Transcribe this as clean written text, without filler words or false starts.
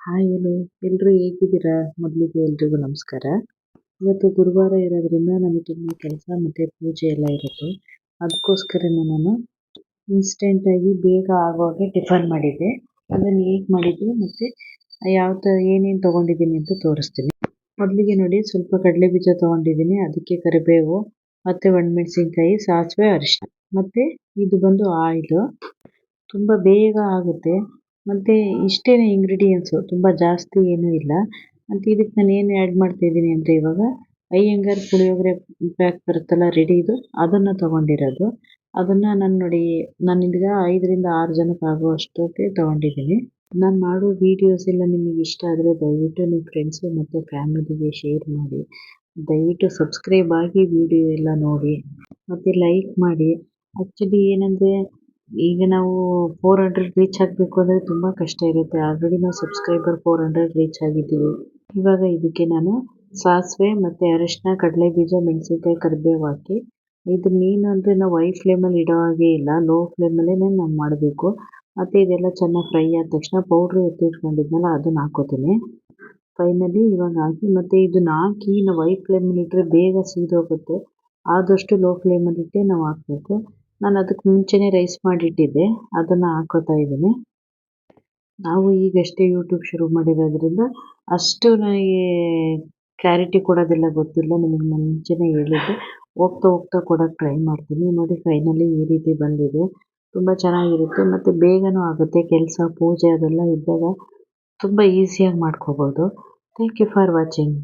Hi hello ಎಲ್ಲರೂ ಹೇಗಿದ್ದೀರಾ? ಮೊದಲಿಗೆ ಎಲ್ರಿಗೂ ನಮಸ್ಕಾರ. ಇವತ್ತು ಗುರುವಾರ ಇರೋದ್ರಿಂದ ನನಗೆ ತುಂಬ ಕೆಲಸ ಮತ್ತು ಪೂಜೆ ಎಲ್ಲ ಇರುತ್ತೆ. ಅದಕ್ಕೋಸ್ಕರನೇ ನಾನು ಇನ್ಸ್ಟೆಂಟಾಗಿ ಬೇಗ ಆಗೋ ಹಾಗೆ ಟಿಫನ್ ಮಾಡಿದ್ದೆ. ಅದನ್ನು ಹೇಗೆ ಮಾಡಿದ್ದೆ ಮತ್ತು ಏನೇನು ತೊಗೊಂಡಿದ್ದೀನಿ ಅಂತ ತೋರಿಸ್ತೀನಿ. ಮೊದಲಿಗೆ ನೋಡಿ, ಸ್ವಲ್ಪ ಕಡಲೆ ಬೀಜ ತೊಗೊಂಡಿದ್ದೀನಿ, ಅದಕ್ಕೆ ಕರಿಬೇವು ಮತ್ತು ಒಣಮೆಣಸಿನ್ಕಾಯಿ, ಸಾಸಿವೆ, ಅರಿಶಿನ ಮತ್ತು ಇದು ಬಂದು ಆಯಿಲು. ತುಂಬ ಬೇಗ ಆಗುತ್ತೆ ಮತ್ತು ಇಷ್ಟೇ ಇಂಗ್ರೀಡಿಯೆಂಟ್ಸು, ತುಂಬ ಜಾಸ್ತಿ ಏನೂ ಇಲ್ಲ. ಮತ್ತು ಇದಕ್ಕೆ ನಾನು ಏನು ಆ್ಯಡ್ ಮಾಡ್ತಾಯಿದ್ದೀನಿ ಅಂದರೆ, ಇವಾಗ ಅಯ್ಯಂಗಾರ್ ಪುಳಿಯೋಗರೆ ಪ್ಯಾಕ್ ಬರುತ್ತಲ್ಲ ರೆಡಿದು, ಅದನ್ನು ತೊಗೊಂಡಿರೋದು. ಅದನ್ನು ನಾನು ಈಗ 5ರಿಂದ 6 ಜನಕ್ಕೆ ಆಗುವಷ್ಟಕ್ಕೆ ತೊಗೊಂಡಿದ್ದೀನಿ. ನಾನು ಮಾಡೋ ವೀಡಿಯೋಸ್ ಎಲ್ಲ ನಿಮಗೆ ಇಷ್ಟ ಆದರೆ ದಯವಿಟ್ಟು ನಿಮ್ಮ ಫ್ರೆಂಡ್ಸು ಮತ್ತು ಫ್ಯಾಮಿಲಿಗೆ ಶೇರ್ ಮಾಡಿ. ದಯವಿಟ್ಟು ಸಬ್ಸ್ಕ್ರೈಬ್ ಆಗಿ ವಿಡಿಯೋ ಎಲ್ಲ ನೋಡಿ ಮತ್ತು ಲೈಕ್ ಮಾಡಿ. ಆ್ಯಕ್ಚುಲಿ ಏನಂದರೆ, ಈಗ ನಾವು 400 ರೀಚ್ ಆಗಬೇಕು ಅಂದರೆ ತುಂಬ ಕಷ್ಟ ಇರುತ್ತೆ. ಆಲ್ರೆಡಿ ನಾವು ಸಬ್ಸ್ಕ್ರೈಬರ್ 400 ರೀಚ್ ಆಗಿದ್ದೀವಿ. ಇವಾಗ ಇದಕ್ಕೆ ನಾನು ಸಾಸಿವೆ ಮತ್ತು ಅರಿಶಿನ, ಕಡಲೆ ಬೀಜ, ಮೆಣಸಿನ್ಕಾಯಿ, ಕರಿಬೇವು ಹಾಕಿ, ಇದು ಮೇನ್ ಅಂದರೆ ನಾವು ಹೈ ಫ್ಲೇಮಲ್ಲಿ ಇಡೋ ಹಾಗೆ ಇಲ್ಲ, ಲೋ ಫ್ಲೇಮಲ್ಲೇ ನಾವು ಮಾಡಬೇಕು. ಮತ್ತು ಇದೆಲ್ಲ ಚೆನ್ನಾಗಿ ಫ್ರೈ ಆದ ತಕ್ಷಣ ಪೌಡ್ರು ಎತ್ತಿಟ್ಕೊಂಡಿದ್ನಲ್ಲ ಅದನ್ನು ಹಾಕ್ಕೋತೀನಿ. ಫೈನಲಿ ಇವಾಗ ಹಾಕಿ, ಮತ್ತು ಇದನ್ನ ಹಾಕಿ ನಾವು ಹೈ ಫ್ಲೇಮಲ್ಲಿ ಇಟ್ಟರೆ ಬೇಗ ಸೀದೋಗುತ್ತೆ. ಆದಷ್ಟು ಲೋ ಫ್ಲೇಮಲ್ಲಿಟ್ಟೆ ನಾವು ಹಾಕಬೇಕು. ನಾನು ಅದಕ್ಕೆ ಮುಂಚೆನೇ ರೈಸ್ ಮಾಡಿಟ್ಟಿದ್ದೆ, ಅದನ್ನು ಹಾಕ್ಕೋತಾ ಇದ್ದೀನಿ. ನಾವು ಈಗಷ್ಟೇ ಯೂಟ್ಯೂಬ್ ಶುರು ಮಾಡಿರೋದ್ರಿಂದ ಅಷ್ಟು ನನಗೆ ಕ್ಲಾರಿಟಿ ಕೊಡೋದೆಲ್ಲ ಗೊತ್ತಿಲ್ಲ. ನಿಮಗೆ ನಾನು ಮುಂಚೆನೇ ಹೇಳಿದ್ದೆ, ಹೋಗ್ತಾ ಹೋಗ್ತಾ ಕೊಡೋಕ್ಕೆ ಟ್ರೈ ಮಾಡ್ತೀನಿ. ನೋಡಿ, ಫೈನಲಿ ಈ ರೀತಿ ಬಂದಿದೆ. ತುಂಬ ಚೆನ್ನಾಗಿರುತ್ತೆ ಮತ್ತು ಬೇಗನೂ ಆಗುತ್ತೆ. ಕೆಲಸ, ಪೂಜೆ ಅದೆಲ್ಲ ಇದ್ದಾಗ ತುಂಬ ಈಸಿಯಾಗಿ ಮಾಡ್ಕೋಬೋದು. Thank you for watching.